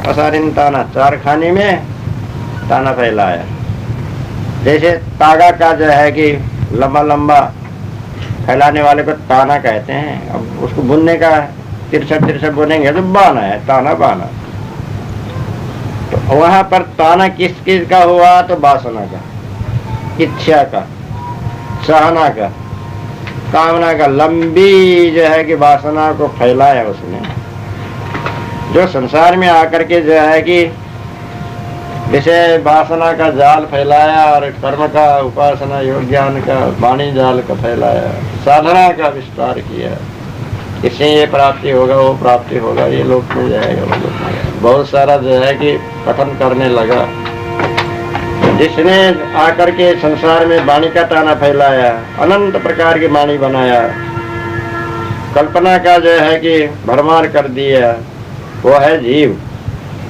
पसारिन ताना, चार खाने में ताना फैलाया। जैसे तागा का जो है कि लंबा लंबा फैलाने वाले को ताना कहते हैं। अब उसको बुनने का तिरछा तिरछा बुनेंगे तो बाना है, ताना बाना। तो वहां पर ताना किस किस का हुआ? तो वासना का, इच्छा का, चाहना का, कामना का। लंबी जो है कि वासना को फैलाया उसने, जो संसार में आकर के जो है कि विषय वासना का जाल फैलाया और कर्म का, उपासना, योग ज्ञान का, वाणी जाल का फैलाया, साधना का विस्तार किया। इससे ये प्राप्ति होगा, वो प्राप्ति होगा, ये लोक में जाएगा, वो लोक में जाएगा। बहुत सारा जो है कि कथन करने लगा। जिसने आकर के संसार में वाणी का ताना फैलाया, अनंत प्रकार की वाणी बनाया, कल्पना का जो है कि भरमार कर दिया, वो है जीव।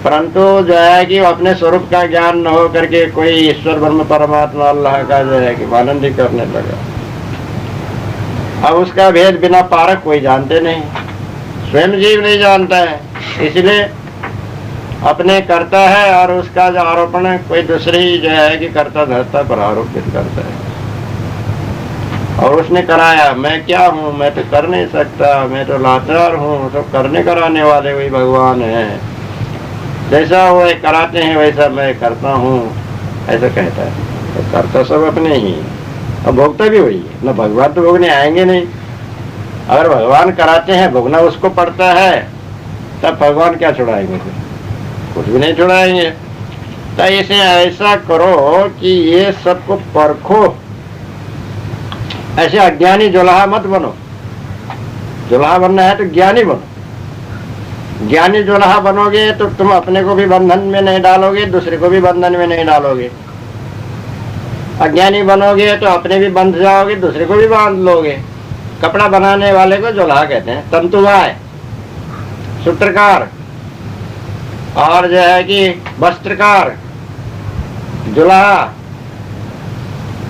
परंतु जो है कि अपने स्वरूप का ज्ञान न हो करके कोई ईश्वर ब्रह्म परमात्मा अल्लाह का जो है कि आनंद करने लगा। अब उसका भेद बिना पारक कोई जानते नहीं, स्वयं जीव नहीं जानता है, इसलिए अपने करता है और उसका जो आरोपण है कोई दूसरी जो है कि करता धरता पर आरोपित करता है। और उसने कराया, मैं क्या हूँ, मैं तो कर नहीं सकता, मैं तो लाचार हूँ, तो करने कराने वाले वही भगवान है। जैसा वो कराते हैं वैसा मैं करता हूँ, ऐसा कहता है। तो करता सब अपने ही और भोगता भी वही है ना। भगवान तो भोगने आएंगे नहीं। अगर भगवान कराते हैं, भोगना उसको पड़ता है, तब भगवान क्या छुड़ाएंगे? फिर कुछ भी नहीं छुड़ाएंगे। तो इसे ऐसा करो कि ये सबको परखो। ऐसे अज्ञानी जुलाहा मत बनो। जुलाहा बनना है तो ज्ञानी बनो। ज्ञानी जुलाहा बनोगे तो तुम अपने को भी बंधन में नहीं डालोगे, दूसरे को भी बंधन में नहीं डालोगे। अज्ञानी बनोगे तो अपने भी बंध जाओगे, दूसरे को भी बांध लोगे। कपड़ा बनाने वाले को जुलाहा कहते हैं, तंतुवाय, सूत्रकार, और जो है कि वस्त्रकार, जुलाहा,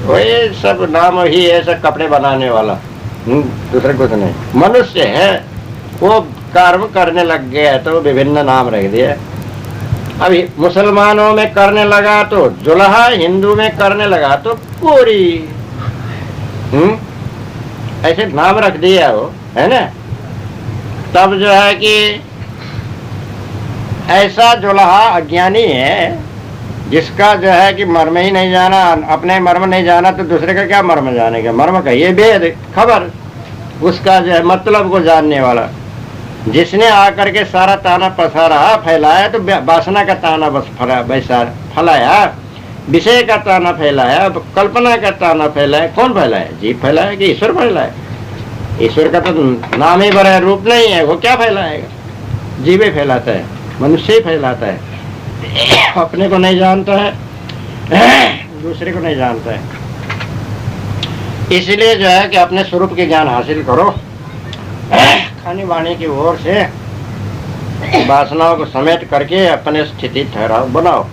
वही सब नाम ही है, सब कपड़े बनाने वाला, दूसरे कुछ नहीं। मनुष्य है वो कर्म करने लग गया तो विभिन्न नाम रख दिया। अभी मुसलमानों में करने लगा तो जुलाहा, हिंदू में करने लगा तो कोरी, ऐसे नाम रख दिया वो, है ना। तब जो है कि ऐसा जुलाहा अज्ञानी है जिसका जो है कि मर्म ही नहीं जाना, अपने मर्म नहीं जाना तो दूसरे का क्या मर्म जानेगा। मर्म का ये भेद खबर, उसका जो है मतलब को जानने वाला, जिसने आकर के सारा ताना पसारा फैलाया, तो वासना का ताना बस फैलाया, विषय का ताना फैलाया, कल्पना का ताना फैलाया। कौन फैलाया? जीव फैलाया कि ईश्वर फैलाया? ईश्वर का तो नाम ही बड़ा है, रूप नहीं है, वो क्या फैलाएगा? जीव ही फैलाता है, मनुष्य ही फैलाता है। अपने को नहीं जानता है, दूसरे को नहीं जानता है। इसलिए जो है कि अपने स्वरूप के ज्ञान हासिल करो। खानी वाणी की ओर से वासनाओं को समेट करके अपने स्थिति ठहराव बनाओ।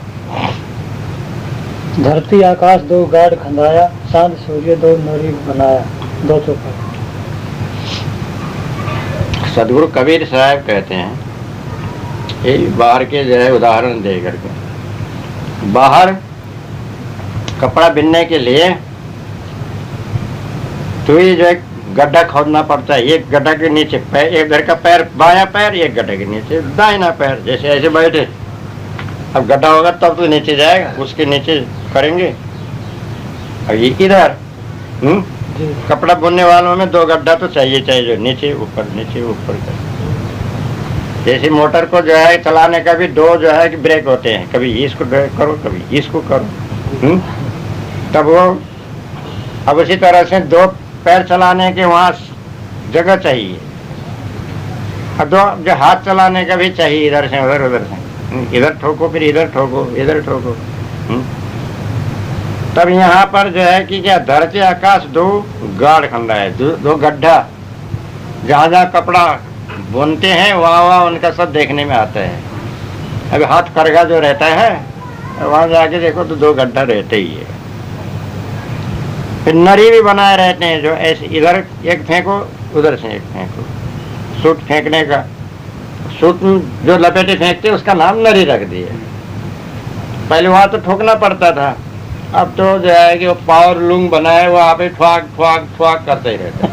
धरती आकाश दो गाढ़ खंडाया, चांद सूर्य दो नरी बनाया, दो चौका। सदगुरु कबीर साहब कहते हैं, ये बाहर के जो है उदाहरण दे करके, बाहर कपड़ा बिनने के लिए तो ये जो है गड्ढा खोदना पड़ता है। एक गड्ढा के नीचे पैर, एक घर का पैर बायां पैर, एक गड्ढे के नीचे दाहिना पैर, जैसे ऐसे बैठे। अब गड्ढा होगा तब तो नीचे जाएगा, उसके नीचे करेंगे। अब ये इधर कपड़ा बुनने वालों में दो गड्ढा तो चाहिए, जो नीचे ऊपर नीचे ऊपर कर। जैसे मोटर को जो है चलाने का भी दो जो है कि ब्रेक होते हैं, कभी इसको करो कभी इसको करो, तब वो। अब उसी तरह से दो पैर चलाने के वहाँ जगह चाहिए, और दो जो हाथ चलाने का भी चाहिए, इधर से उधर, उधर से इधर ठोको, फिर इधर ठोको, इधर ठोको। तब यहाँ पर जो है कि क्या धरती आकाश दो गाढ़ खंडा है, दो गड्ढा, जहाँ जहाँ कपड़ा बुनते हैं वहाँ वहाँ उनका सब देखने में आता है। अभी हाथ करगा जो रहता है वहाँ जाके देखो तो दो गड्ढा रहते ही है। फिर नरी भी बनाए रहते हैं, जो ऐसे इधर एक फेंको, उधर से एक फेंको, सूट फेंकने का। सूत जो लपेटे फेंकते उसका नाम नरी रख दिए। पहले वहां तो ठोकना पड़ता था, अब तो जो है कि वो पावर लूम बनाए, वो आप ही ठुआक ठुआक ठुआक करते ही रहते।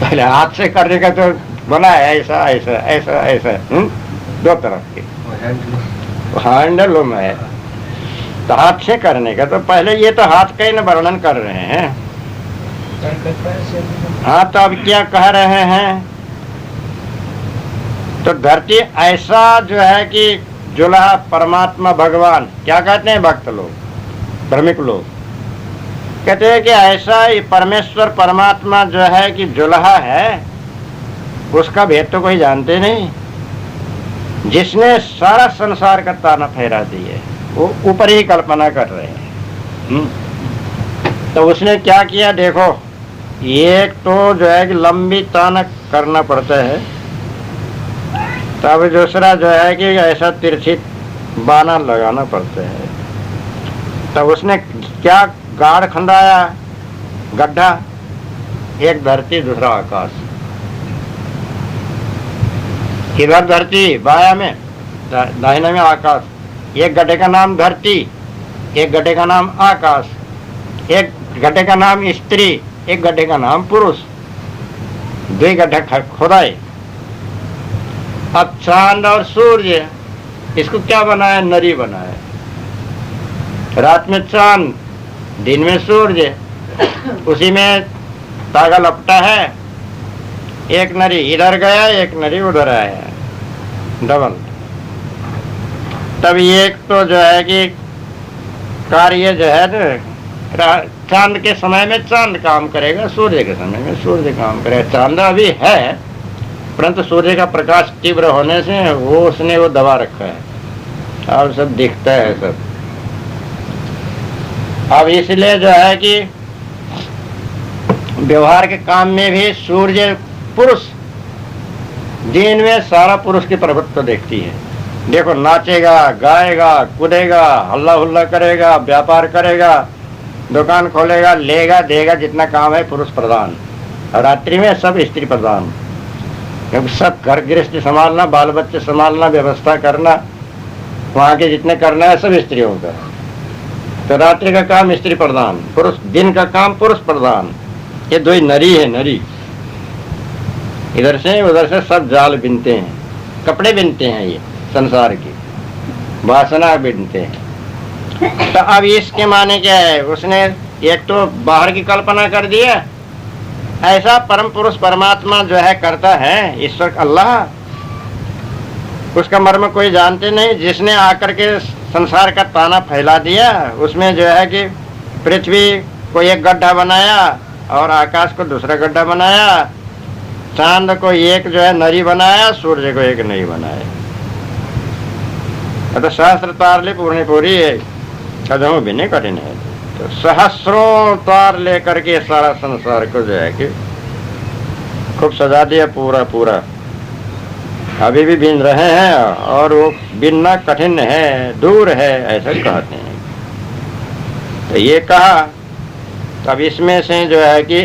पहले हाथ से करने का तो बना है ऐसा ऐसा ऐसा ऐसा, दो तरफ की हैंडल लूम है। तो हाथ से करने का तो पहले ये तो हाथ का ही न वर्णन कर रहे हैं। हाँ, तो अब क्या कह रहे हैं? तो धरती ऐसा जो है कि जुल्हा परमात्मा भगवान, क्या कहते हैं भक्त लोग, धार्मिक लोग कहते हैं कि ऐसा ये परमेश्वर परमात्मा जो है कि जुल्हा है, उसका भेद तो कोई जानते नहीं। जिसने सारा संसार का ताना फहरा दिए, वो ऊपर ही कल्पना कर रहे हैं। तो उसने क्या किया देखो, एक तो जो है कि लंबी ताना करना पड़ता है, तब दूसरा जो है कि ऐसा तिरछी बाना लगाना पड़ता है। तब उसने क्या गाढ़ खंडाया, गड्ढा, एक धरती दूसरा आकाश। इधर धरती बाया में, दाहिने में आकाश। एक गड्ढे का नाम धरती, एक गड्ढे का नाम आकाश, एक गड्ढे का नाम स्त्री, एक गड्ढे का नाम पुरुष। दो गड्ढा खोदाए। अब चांद और सूर्य, इसको क्या बनाया? नरी बनाया। रात में चांद, दिन में सूर्य, उसी में धागा लपटा है। एक नरी इधर गया, एक नरी उधर आया, डबल। तब एक तो जो है कि कार्य जो है चांद के समय में चांद काम करेगा, सूर्य के समय में सूर्य काम करेगा। चांद अभी है, परंतु सूर्य का प्रकाश तीव्र होने से वो उसने वो दबा रखा है और सब दिखता है सब। अब इसलिए जो है कि व्यवहार के काम में भी सूर्य पुरुष, दिन में सारा पुरुष की प्रभुत्व देखती है। देखो, नाचेगा, गाएगा, कूदेगा, हल्ला हुल्ला करेगा, व्यापार करेगा, दुकान खोलेगा, लेगा देगा, जितना काम है पुरुष प्रधान। और रात्रि में सब स्त्री प्रधान। सब घर गृहस्थी संभालना, बाल बच्चे संभालना, व्यवस्था करना, वहाँ के जितने करना है सब स्त्रियों का। तो रात्रि का काम स्त्री प्रधान, पुरुष दिन का काम पुरुष प्रधान। ये दो ही नरी है, नरी। इधर से उधर से सब जाल बिनते हैं, कपड़े बिनते हैं, ये संसार की वासना बिनते हैं। तो अब इसके माने क्या है? उसने एक तो बाहर की कल्पना कर दिया। ऐसा परम पुरुष परमात्मा जो है करता है, ईश्वर अल्लाह, उसका मर्म कोई जानते नहीं। जिसने आकर के संसार का ताना फैला दिया, उसमें जो है कि पृथ्वी को एक गड्ढा बनाया और आकाश को दूसरा गड्ढा बनाया, चांद को एक जो है नरी बनाया, सूर्य को एक नरी बनाया। तो शास्त्र तार ले पूरी पूरी है, कदमों भी नहीं कठिन है। तो सहस्रों तार लेकर के सारा संसार को जो है कि खूब सजा दिया पूरा पूरा। अभी भी बिन रहे हैं और वो बिनना कठिन है, दूर है, ऐसा कहते हैं। तो ये कहा। तब इसमें से जो है कि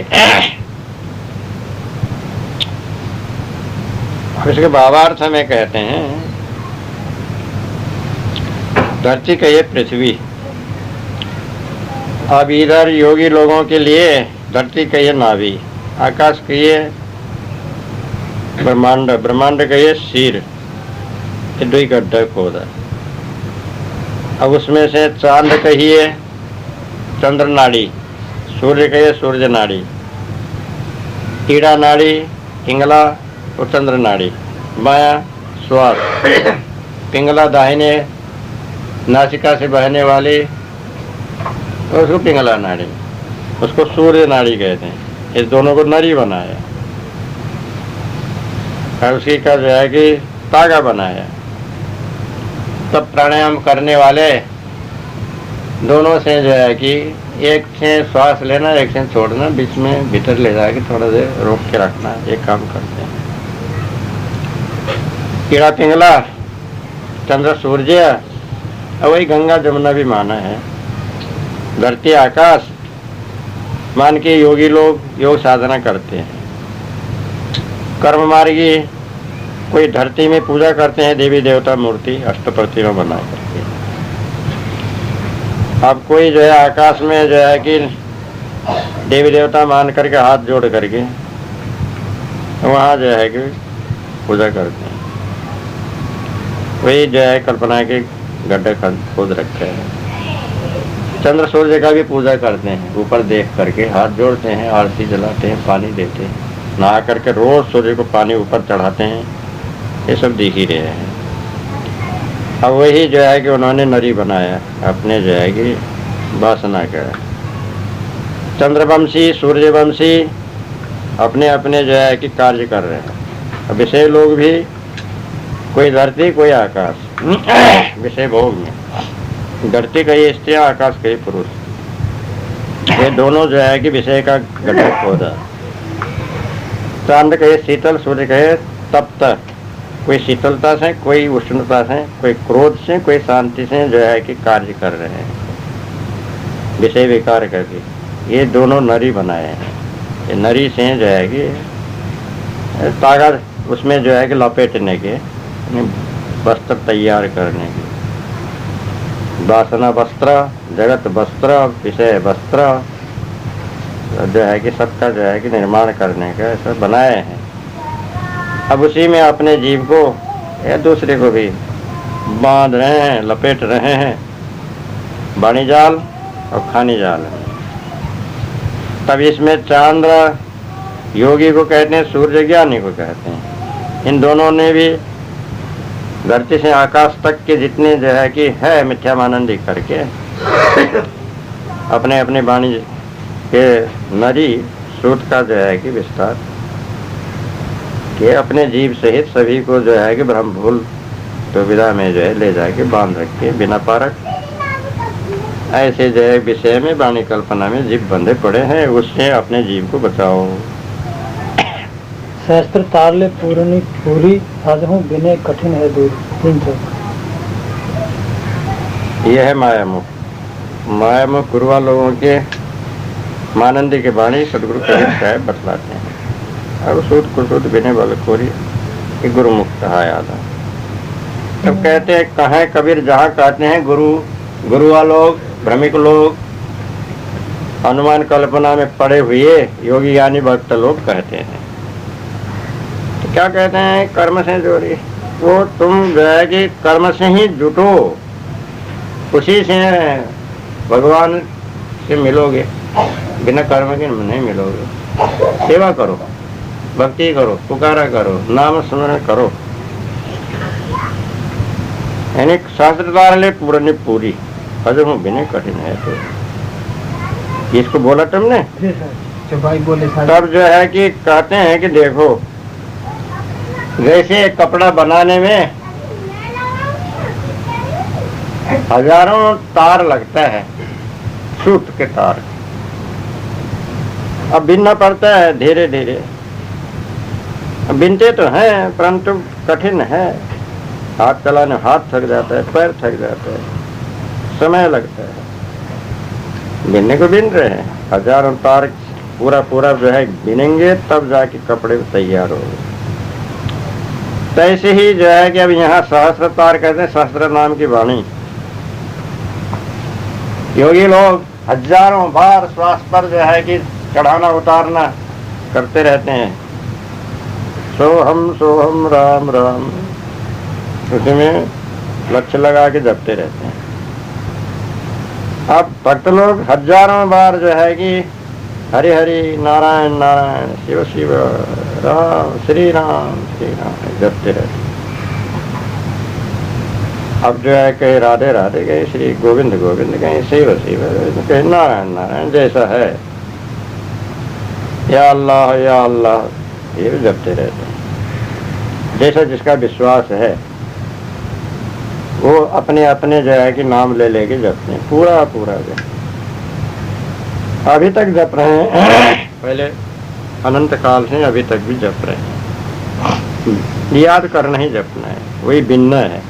इसके भावार्थ में कहते हैं, धरती कहिए पृथ्वी। अब इधर योगी लोगों के लिए धरती कहिए नाभि, आकाश कहिए ब्रह्मांड, ब्रह्मांड कहिए शीर। ये दो ही गड्ढा खोदा। अब उसमें से चांद कहिए चंद्र नाड़ी, सूर्य कहिए सूर्य नाड़ी, कीड़ा नाड़ी, पिंगला और चंद्र नाड़ी, बायां श्वास, पिंगला दाहिने नासिका से बहने वाली, उसको पिंगला नाड़ी, उसको सूर्य नाड़ी कहते हैं। इस दोनों को नरी बनाया और उसी का जो है कि तागा बनाया। तब प्राणायाम करने वाले दोनों से जो है कि एक से श्वास लेना, एक से छोड़ना, बीच में भीतर ले जाके थोड़ा देर रोक के रखना, एक काम करते हैं। कीड़ा पिंगला, चंद्र सूर्य, और वही गंगा जमुना भी माना है। धरती आकाश मान के योगी लोग योग साधना करते हैं। कर्म मार्गी कोई धरती में पूजा करते हैं देवी देवता मूर्ति अष्ट प्रतिमा बना करके। अब कोई जो है आकाश में जो है कि देवी देवता मान करके हाथ जोड़ करके वहाँ जो है कि पूजा करते हैं। वही जो है कल्पना के गड्ढे खोद रखे हैं। चंद्र सूर्य का भी पूजा करते हैं, ऊपर देख करके हाथ जोड़ते हैं, आरती जलाते हैं, पानी देते हैं, नहा करके रोज सूर्य को पानी ऊपर चढ़ाते हैं। ये सब देख ही रहे हैं। अब वही जो है कि उन्होंने नरी बनाया अपने जो है कि वासना का। चंद्रवंशी सूर्यवंशी अपने अपने जो है कि कार्य कर रहे हैं। अब विषय लोग भी कोई धरती कोई आकाश विषय भोग में। धरती कई स्त्रियां आकाश कई पुरुष, ये दोनों जो है कि विषय का गड्ढा खोदा। चांद कहे शीतल सूर्य कहे तप्त, कोई शीतलता से कोई उष्णता से कोई क्रोध से कोई शांति से जो है कि कार्य कर रहे हैं विषय विकार करके। ये दोनों नरी बनाए हैं। ये नरी से जो है कि ताकत उसमें जो है कि लपेटने के वस्त्र तैयार करने के। वासना वस्त्र जगत वस्त्र विषय वस्त्र जो है कि सबका जो है कि निर्माण करने का ऐसा बनाए हैं। अब उसी में अपने जीव को या दूसरे को भी बांध रहे हैं, लपेट रहे हैं, वाणी जाल और खानी जाल। तब इसमें चांद्र योगी को कहते हैं, सूर्य ज्ञानी को कहते हैं। इन दोनों ने भी धरती से आकाश तक के जितने जो है कि है मिथ्यामानंदी करके अपने अपने वाणी के नरी सूत का जो है कि विस्तार कि अपने जीव सहित सभी को जो है कि ब्रह्मभूल तो विदा में जो है ले जाके बांध रखे बिना पारक। ऐसे जो है विषय में वाणी कल्पना में जीव बंधे पड़े हैं, उससे अपने जीव को बचाओ। शास्त्र तारले पूरनी पूरी साधु बिने कठिन है दूर। 300। यह है मायामुख। मायामुख गुरुआ लोगों के मानंदी के वाणी सदगुरु कबीर साहब बतलाते हैं। और सूद कुसूद बिने वाले कोरी गुरुमुख कहा याद है। तब कहते हैं कहें कबीर जहाँ कहते हैं गुरुआ लोग भ्रमिक लोग अनुमान कल्पना में पड़े हुए योगी यानी भक्त लोग कहते हैं। तो क्या कहते हैं? कर्म से जोड़ी। वो तुम जो है कि कर्म से ही जुटो, उसी से भगवान से मिलोगे, बिना कर्म के नहीं मिलोगे। सेवा करो, भक्ति करो, पुकारा करो, नाम स्मरण करो। यानी शास्त्रदार ले पूरनी पूरी हजम बिने कठिन है। तो इसको बोला तुमने जो भाई बोले तब जो है कि कहते हैं कि देखो जैसे कपड़ा बनाने में हजारों तार लगता है, सूत के तार, अब बिनना पड़ता है धीरे धीरे। बिनते तो हैं परंतु कठिन है। हाथ चलाने हाथ थक जाता है, पैर थक जाता है, समय लगता है। बिनने को बिन रहे हैं, हजारों तार पूरा पूरा जो है बिनेंगे तब जाके कपड़े तैयार होंगे। तो ऐसे ही जो है कि अब यहाँ सहस्त्र तार कहते हैं, सहस्त्र नाम की वाणी। योगी लोग हजारों बार श्वास पर जो है कि चढ़ाना उतारना करते रहते हैं। सोहम राम राम, उसमें लक्ष्य लगा के जपते रहते हैं। अब भक्त लोग हजारों बार जो है कि हरि हरि नारायण नारायण शिव शिव राम श्री राम जपते रहते। अब जो है कहीं राधे राधे, कहीं श्री गोविंद गोविंद, कहीं शिव शिव, कहीं नारायण नारायण, जैसा है या अल्लाह ये भी जपते रहते हैं। जैसा जिसका विश्वास है वो अपने अपने जो है कि नाम ले लेके जपते हैं। पूरा पूरा जो अभी तक जप रहे हैं, पहले अनंत काल से अभी तक भी जप रहे हैं। याद करना ही जपना है, वही बिनना है।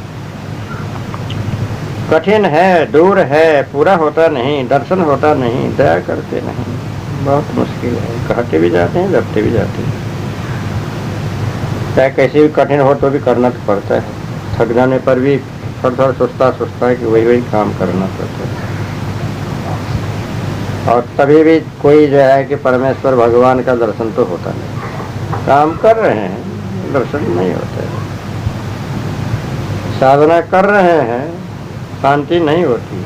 कठिन है, दूर है, पूरा होता नहीं, दर्शन होता नहीं, दया करते नहीं, बहुत मुश्किल है। कहते भी जाते हैं, जपते भी जाते हैं। चाहे कैसे भी कठिन हो तो भी करना तो पड़ता है। थक जाने पर भी थोड़ा थोड़ा सोचता है कि वही काम करना पड़ता है। और तभी भी कोई जो है कि परमेश्वर भगवान का दर्शन तो होता नहीं। काम कर रहे हैं, दर्शन नहीं होता है। साधना कर रहे हैं, शांति नहीं होती।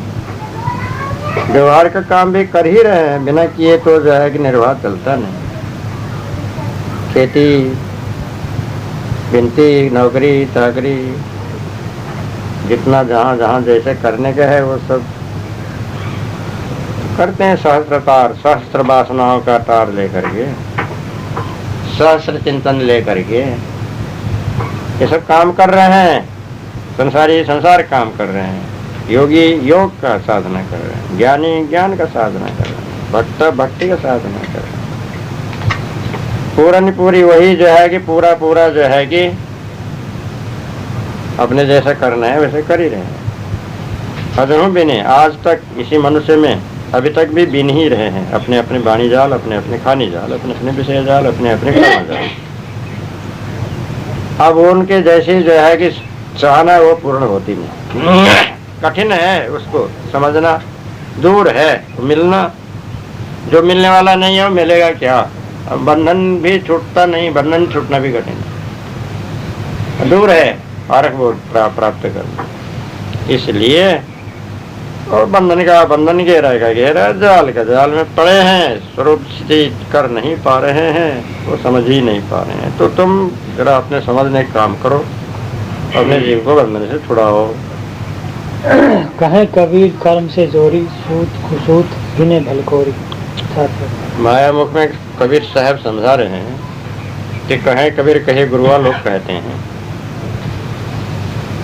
व्यवहार का काम भी कर ही रहे हैं, बिना किए तो जो है कि निर्वाह चलता नहीं। खेती, बिनती, नौकरी चाकरी, जितना जहाँ जहाँ जैसे करने का है वो सब करते हैं। सहस्त्र वासनाओं का तार लेकर के, सहस्त्र चिंतन लेकर के ये सब काम कर रहे हैं। संसारी संसार काम कर रहे हैं, योगी योग का साधना कर रहे हैं, ज्ञानी ज्ञान का साधना कर रहे हैं, भक्त भक्ति का साधना कर रहे हैं। पूरन पूरी वही जो है कि पूरा जो है कि अपने जैसा करना है वैसे कर ही रहे हैं। अजरों बिने आज तक इसी मनुष्य में अभी तक भी बिन ही रहे हैं, अपने अपने वाणी जाल, अपने अपने खानी जाल, अपने अपने विषय जाल, अपने अपने कर्म जाल। अब उनके जैसी जो है कि चाहना वो पूर्ण होती नहीं। कठिन है उसको समझना, दूर है मिलना। जो मिलने वाला नहीं है वो मिलेगा क्या? अब बंधन भी छूटता नहीं, बंधन छूटना भी कठिन है, दूर है आरख वो प्राप्त करना। इसलिए और बंधन गहरा जाल का जाल में पड़े हैं, स्वरूप स्थित कर नहीं पा रहे हैं, वो समझ ही नहीं पा रहे हैं। तो तुम जरा अपने समझने का काम करो, अपने जीव को बंधन से छुड़ाओ। कहें कबीर कर्म से जोरी, सूत कुसूत बिने भलकोरी। माया मुख में कबीर साहब समझा रहे हैं कि कहें कबीर कहे गुरुआ लोग कहते हैं।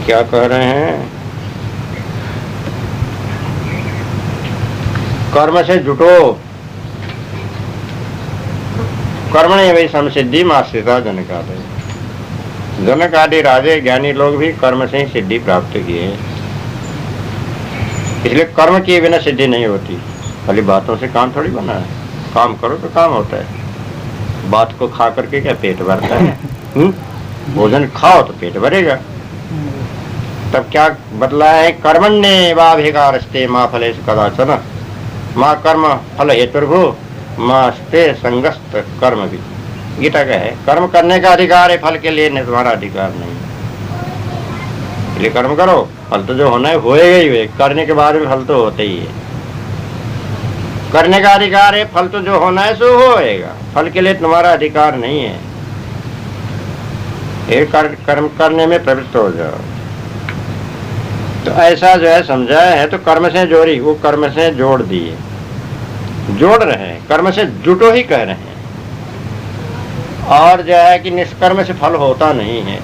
क्या कह रहे हैं? कर्म से जुटो, कर्मणे वही समसिद्धि मास्तिता जनकादि। जनक आदि राजे ज्ञानी लोग भी कर्म से ही सिद्धि प्राप्त किए। इसलिए कर्म किए बिना सिद्धि नहीं होती। खाली बातों से काम थोड़ी बना है, काम करो तो काम होता है। बात को खा करके क्या पेट भरता है? भोजन खाओ तो पेट भरेगा। तब क्या बदला है? कर्मण्ये वाभिकारस्ते माँ फले कदाचन, माँ कर्म फल हेतुर्भु मास्ते संगस्त कर्म भी। गीता का है, कर्म करने का अधिकार है, फल के लिए नहीं, तुम्हारा अधिकार नहीं। इसलिए कर्म करो, फल तो जो होना है होएगा ही हुए। करने के बाद में फल तो होते ही है। करने का अधिकार है, फल तो जो होना है सो होएगा, फल के लिए तुम्हारा अधिकार नहीं है। एक कर्म करने में प्रवृत्त हो जाओ। तो ऐसा जो है समझाया है। तो कर्म से जोड़ी, वो कर्म से जोड़ दिए, जोड़ रहे हैं, कर्म से जुटो ही कह रहे हैं। और जो है कि निष्कर्म से फल होता नहीं है।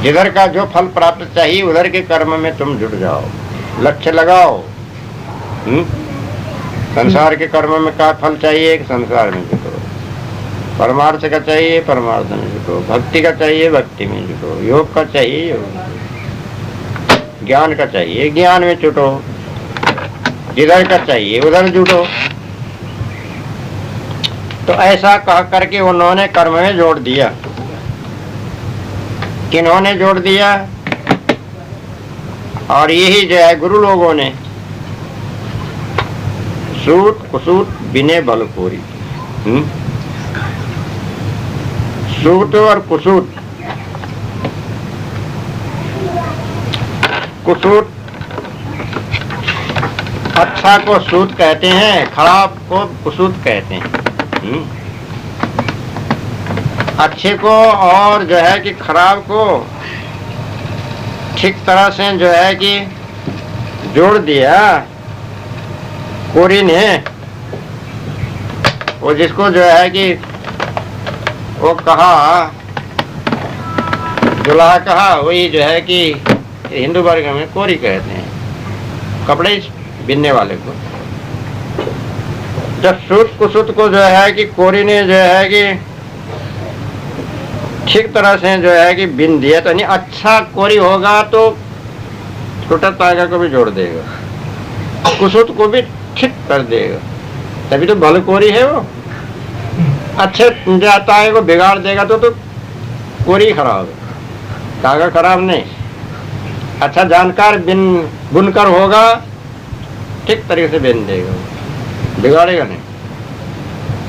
जिधर का जो फल प्राप्त चाहिए उधर के कर्म में तुम जुट जाओ, लक्ष्य लगाओ। संसार के कर्म में क्या फल चाहिए? संसार में जुटो। परमार्थ का चाहिए, परमार्थ में जुटो। भक्ति का चाहिए, भक्ति में जुटो। योग का चाहिए, योग में। ज्ञान का चाहिए, ज्ञान में जुटो। जिधर का चाहिए उधर जुटो। तो ऐसा कह करके उन्होंने कर्म में जोड़ दिया। किन्होंने जोड़ दिया? और यही जो है गुरु लोगों ने सूत कुसूत बिने बलकोरी। सूत और कुसूत, कुसूत अच्छा को सूत कहते हैं, खराब को कुसूत कहते हैं। अच्छे को और जो है कि खराब को ठीक तरह से जो है कि जोड़ दिया कोरी ने। वो जिसको जो है कि वो कहा, जुलाहा कहा, वही जो है कि हिंदू वर्ग में कोरी कहते हैं, कपड़े बिनने वाले को। जब सूत कुसूत को जो है कि कोरी ने जो है कि ठीक तरह से जो है कि बिन दिया, तो नहीं अच्छा कोरी होगा तो छोटा तागा को भी जोड़ देगा, कुसूत को भी ठीक कर देगा। तभी तो भल कोरी है वो। अच्छे तागे को बिगाड़ देगा तो कोरी खराब है, धागा खराब नहीं। अच्छा जानकार बुनकर होगा, ठीक तरीके से बिन देगा, बिगाड़ेगा नहीं।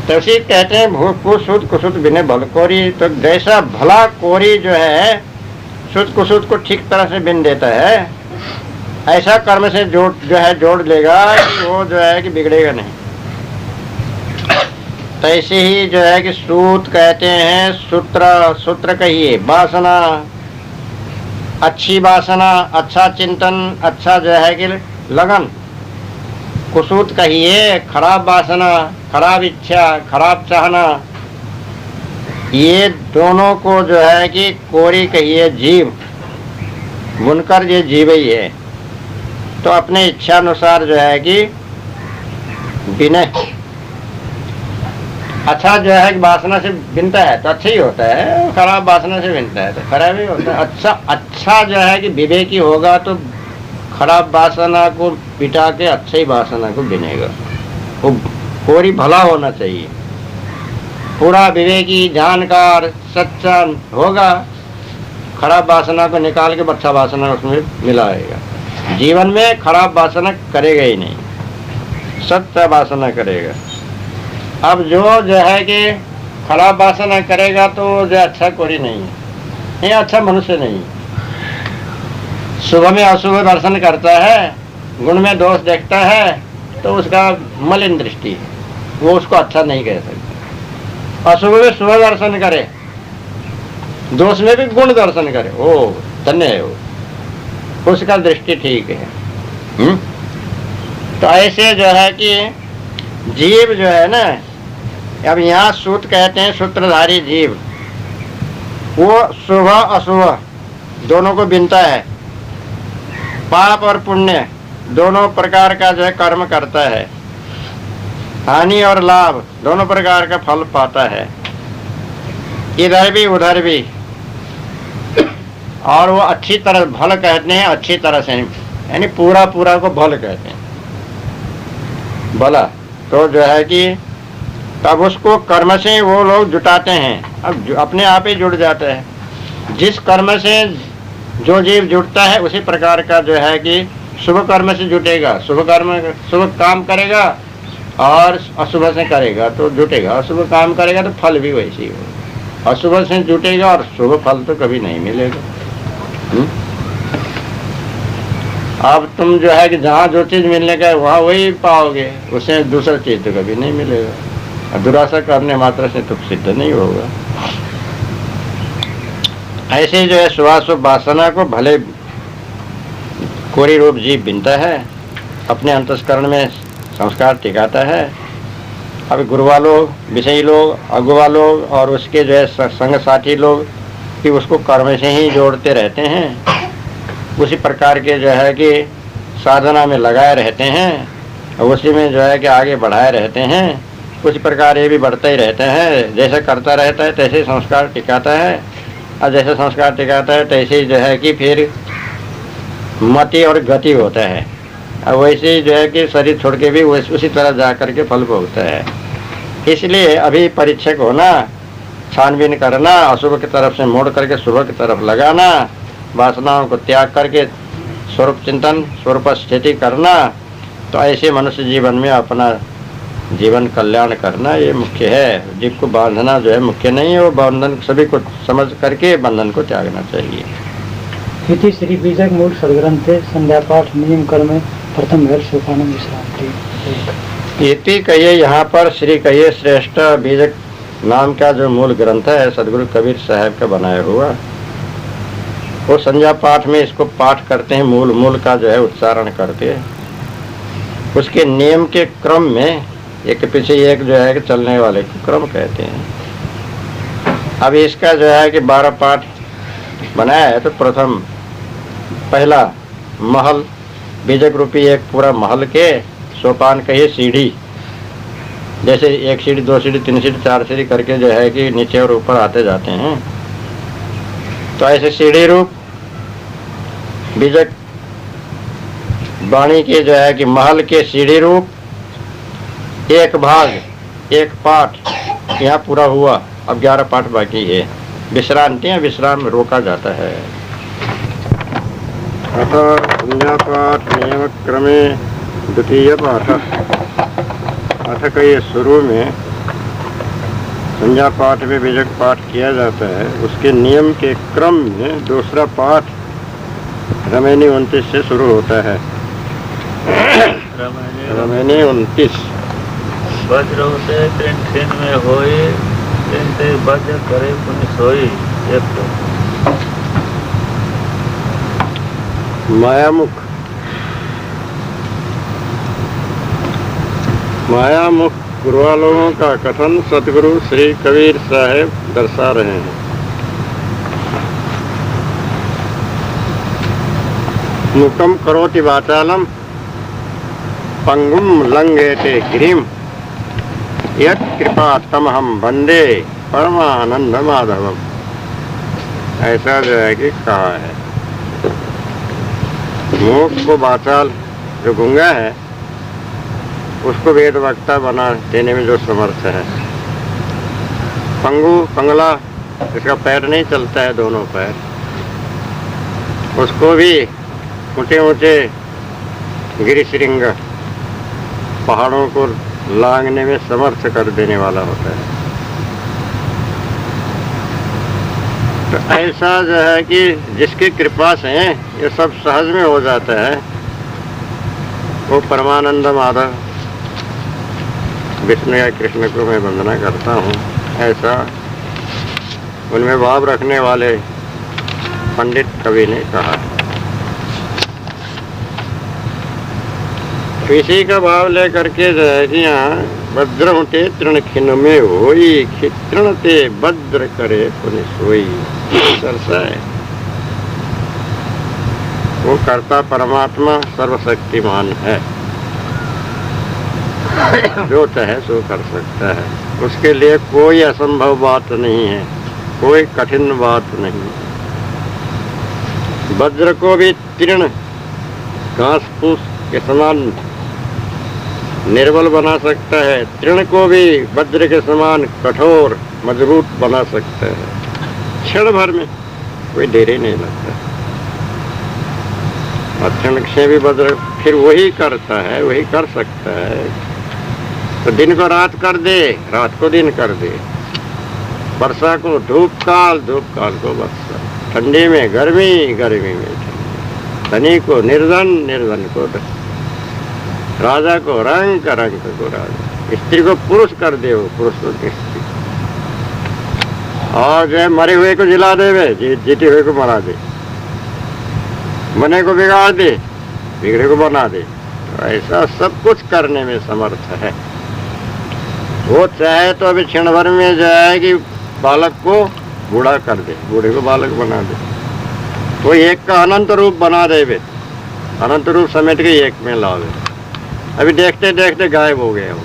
तो उसी कहते हैं कुसुत कुसुत बिने भल कोरी। तो जैसा भला कोरी जो है सुत कुसुत को ठीक तरह से बिन देता है, ऐसा कर्म से जोड़ लेगा कि वो जो है कि बिगड़ेगा नहीं। तो ऐसे ही जो है कि सूत कहते हैं, सूत्र कहिए वासना, अच्छी वासना, अच्छा चिंतन, अच्छा जो है कि लगन। कुसूत कहिए खराब वासना, खराब इच्छा, खराब चाहना। ये दोनों को जो है कि कोरी कहिए जीव, बुनकर ये जीव ही है। तो अपने इच्छा अनुसार जो है कि बिने। अच्छा जो है कि वासना से बिनता है तो अच्छा ही होता है, खराब वासना से बिनता है तो खराब ही होता है। अच्छा जो है कि विवेकी होगा तो खराब वासना को बिटा के अच्छी वासना को बिनेगा। वो कोरी भला होना चाहिए, पूरा विवेकी जानकार सच्चा होगा, खराब वासना को निकाल के अच्छा वासना उसमें मिलाएगा। जीवन में खराब वासना करेगा ही नहीं, सच्चा वासना करेगा। अब जो है कि खराब वासना करेगा तो जो अच्छा कोरी नहीं है, ये अच्छा मनुष्य नहीं है। शुभ में अशुभ दर्शन करता है, गुण में दोष देखता है, तो उसका मलिन दृष्टि है, वो उसको अच्छा नहीं कह सकता। अशुभ में शुभ दर्शन करे, दोष में भी गुण दर्शन करे, ओ धन्य है वो, उसका दृष्टि ठीक है। तो ऐसे जो है कि जीव जो है ना, अब यहाँ सूत कहते हैं सूत्रधारी जीव, वो शुभ अशुभ दोनों को बिनता है, पाप और पुण्य दोनों प्रकार का जो है कर्म करता है, हानि और लाभ दोनों प्रकार का फल पाता है, इधर भी उधर भी। और वो अच्छी तरह भल कहते हैं, अच्छी तरह से यानी पूरा पूरा को भल कहते हैं, भला। तो जो है कि तब उसको कर्म से वो लोग जुटाते हैं, अब अपने आप ही जुड़ जाता है। जिस कर्म से जो जीव जुटता है उसी प्रकार का जो है कि शुभ कर्म से जुटेगा, शुभ काम करेगा, और अशुभ से करेगा तो जुटेगा, अशुभ काम करेगा तो फल भी वैसे ही होगा। अशुभ से जुटेगा और शुभ फल तो कभी नहीं मिलेगा। अब तुम जो है कि जहाँ जो चीज मिलने का है वहाँ वही पाओगे, उससे दूसरा चीज तो कभी नहीं मिलेगा। और दुराशा करने मात्र से तो सिद्ध नहीं होगा। ऐसे जो है शुभाशुभ वासना को भले कोरी रूप जीव बिनता है, अपने अंतस्करण में संस्कार टिकाता है। अब गुरुवा लोग, विषयी लोग, अगुवा लोग और उसके जो है संग साथी लोग कि उसको कर्म से ही जोड़ते रहते हैं, उसी प्रकार के जो है कि साधना में लगाए रहते हैं, और उसी में जो है कि आगे बढ़ाए रहते हैं। उसी प्रकार ये भी बढ़ता ही रहता है, जैसे करता रहता है तैसे संस्कार टिकाता है, और जैसे संस्कार टिकाता है तैसे जो है कि फिर मति और गति होता है। और वैसे ही जो है कि शरीर छोड़ के भी उसी तरह जा करके फल भोगता है। इसलिए अभी परीक्षक होना, छानबीन करना, अशुभ की तरफ से मोड़ करके शुभ की तरफ लगाना, वासनाओं को त्याग करके स्वरूप चिंतन, स्वरूप स्थिति करना। तो ऐसे मनुष्य जीवन में अपना जीवन कल्याण करना ये मुख्य है। जीव को बांधना जो है मुख्य नहीं है, वो बंधन सभी को समझ करके बंधन को त्यागना चाहिए। इति श्री बीजक मूल सदग्रंथे संध्या पाठ नियम कर्म प्रथम भेद सोपान विश्रांति। इति कहिए यहाँ पर श्री कहिए श्रेष्ठ बीजक नाम का जो मूल ग्रंथ है सदगुरु कबीर साहब का बनाया हुआ, वो संध्या पाठ में इसको पाठ करते हैं, मूल का जो है उच्चारण करके उसके नियम के क्रम में एक पीछे एक जो है कि चलने वाले को क्रम कहते हैं। अब इसका जो है कि 12 पाठ बनाया है। तो प्रथम पहला महल, बीजक रूपी एक पूरा महल के सोपान कहिए सीढ़ी, जैसे 1 सीढ़ी 2 सीढ़ी 3 सीढ़ी 4 सीढ़ी करके जो है कि नीचे और ऊपर आते जाते हैं। तो ऐसे सीढ़ी रूप बीजक वाणी के जो है कि महल के सीढ़ी रूप एक भाग, एक पाठ यहाँ पूरा हुआ। अब 11 पाठ बाकी है। विश्रांति या विश्राम में रोका जाता है। अतः संज्ञा पाठ नियम क्रमे द्वितीय पाठ। अथ का ये शुरू में संज्ञा पाठ में बीजक पाठ किया जाता है, उसके नियम के क्रम में दूसरा पाठ रमैनी 29 से शुरू होता है। रमैनी 29 वज्र होते तीन में होए तीन वज्र करे पुण्य सोई। मायामुख गुरुवालों का कथन सतगुरु श्री कबीर साहेब दर्शा रहे हैं। मुकम करोति वाचालम पंगुम लंघयते गिरिम यत् कृपा तमहम वंदे परमानंद माधवम। ऐसा जो है कि कहा है। मूक को वाचाल जो गूंगा है उसको वेद वक्ता बना देने में जो समर्थ है। पंगु पंगला जिसका पैर नहीं चलता है, दोनों पैर, उसको भी ऊंचे ऊंचे गिरिशृंग पहाड़ों को लांघने में समर्थ कर देने वाला होता है। तो ऐसा जो है कि जिसकी कृपा से ये सब सहज में हो जाता है, वो परमानंद माधव विष्णु या कृष्ण को मैं वंदना करता हूँ। ऐसा उनमें भाव रखने वाले पंडित कवि ने कहा। इसी का भाव लेकर के जो है कि यहाँ वज्र होते तृण खिन में होई तृण ते वज्र करे पुण्य सोई। दर्शा है वो कर्ता परमात्मा सर्वशक्तिमान है, जो चाहे सो कर सकता है। उसके लिए कोई असंभव बात नहीं है, कोई कठिन बात नहीं। वज्र को भी तृण घास फूस के समान निर्बल बना सकता है, तृण को भी वज्र के समान कठोर मजबूत बना सकता है। क्षण भर में कोई देर ही नहीं लगता। और तृण से भी वज्र फिर वही करता है, वही कर सकता है। तो दिन को रात कर दे, रात को दिन कर दे, वर्षा को धूप काल को वर्षा, ठंडी में गर्मी गर्मी में ठंडी, धनी को निर्धन को धन, राजा को रंग को राजा, स्त्री को पुरुष कर दे, वो पुरुष को स्त्री, और जो है मरे हुए को जिला दे, जीते हुए को मरा दे, बने को बिगाड़ दे, बिगड़े को बना दे। तो ऐसा सब कुछ करने में समर्थ है। वो चाहे तो अभी क्षण भर में जाए कि बालक को बूढ़ा कर दे, बूढ़े को बालक बना दे, वो एक का अनंत रूप बना दे, अनंत रूप समेट के एक में लावे। अभी देखते देखते गायब हो गया वो,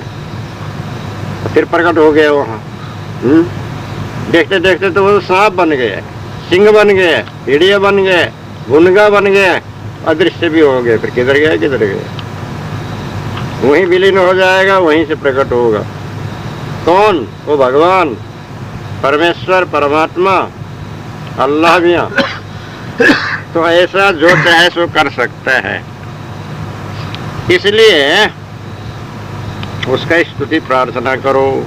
फिर प्रकट हो गया वहाँ। देखते देखते तो वो सांप बन गया, सिंह बन गया, भेड़िया बन गया, गुनगा बन गया, अदृश्य भी हो गया। फिर किधर गया, वहीं विलीन हो जाएगा, वहीं से प्रकट होगा। कौन? वो भगवान, परमेश्वर, परमात्मा, अल्लाह भी। तो ऐसा जो चाहे सो कर सकता है, इसलिए उसका स्तुति प्रार्थना करो,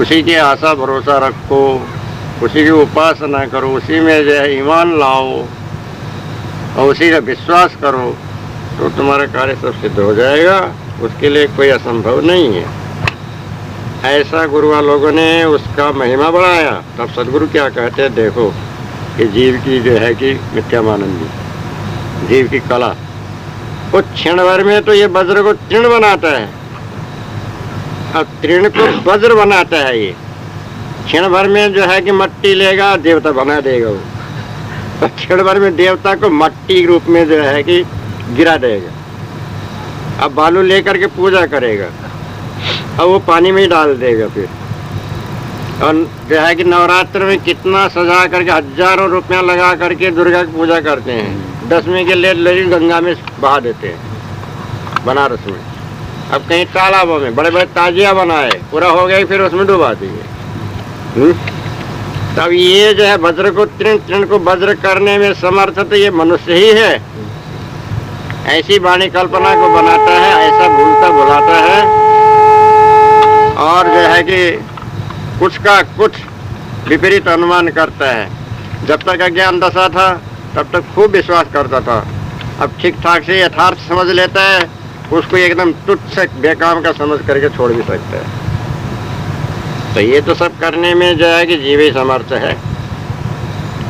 उसी की आशा भरोसा रखो, उसी की उपासना करो, उसी में जो है ईमान लाओ और उसी का विश्वास करो, तो तुम्हारा कार्य सब सिद्ध हो जाएगा। उसके लिए कोई असंभव नहीं है। ऐसा गुरुआ लोगों ने उसका महिमा बढ़ाया। तब सदगुरु क्या कहते हैं, देखो कि जीव की जो है कि मिथ्यामानंदी, जीव की कला, वो क्षण भर में तो ये वज्र को तृण बनाता है, अब तृण को वज्र बनाता है। ये क्षण भर में जो है कि मट्टी लेगा, देवता बना देगा वो, तो क्षण भर में देवता को मट्टी रूप में जो है कि गिरा देगा। अब बालू लेकर के पूजा करेगा, अब वो पानी में ही डाल देगा फिर। और जो है कि नवरात्र में कितना सजा करके हजारों रुपया लगा करके दुर्गा की पूजा करते हैं, 10वीं के ले गंगा में बहा देते हैं बनारस में। अब कहीं तालाबों में बड़े बड़े ताजिया बनाए, पूरा हो गया फिर उसमें डुबा देंगे। तब ये जो है वज्र को तृण, तृण को वज्र करने में समर्थ तो ये मनुष्य ही है। ऐसी वाणी कल्पना को बनाता है, ऐसा भूलता भुलाता है, और जो है कि कुछ का कुछ विपरीत अनुमान करता है। जब तक अज्ञान दशा था तब तक खूब विश्वास करता था, अब ठीक ठाक से यथार्थ समझ लेता है, उसको एकदम तुच्छ बेकाम का समझ करके छोड़ भी सकता है। तो ये तो सब करने में जो है कि जीव ही समर्थ है,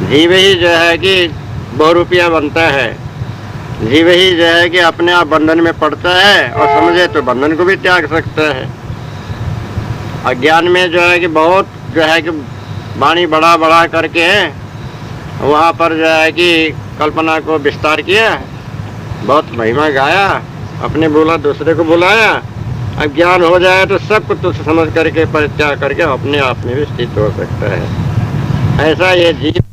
जीव ही जो है कि बहुरूपिया बनता है, जीव ही जो है कि अपने आप बंधन में पड़ता है, और समझे तो बंधन को भी त्याग सकता है। अज्ञान में जो है कि बहुत जो है कि वाणी बढ़ा बढ़ा करके है, वहाँ पर जो है कि कल्पना को विस्तार किया, बहुत महिमा गाया, अपने बोला दूसरे को बुलाया। अब ज्ञान हो जाए तो सब कुछ तुच्छ समझ करके परित्याग करके अपने आप में भी स्थित हो सकता है। ऐसा ये जीव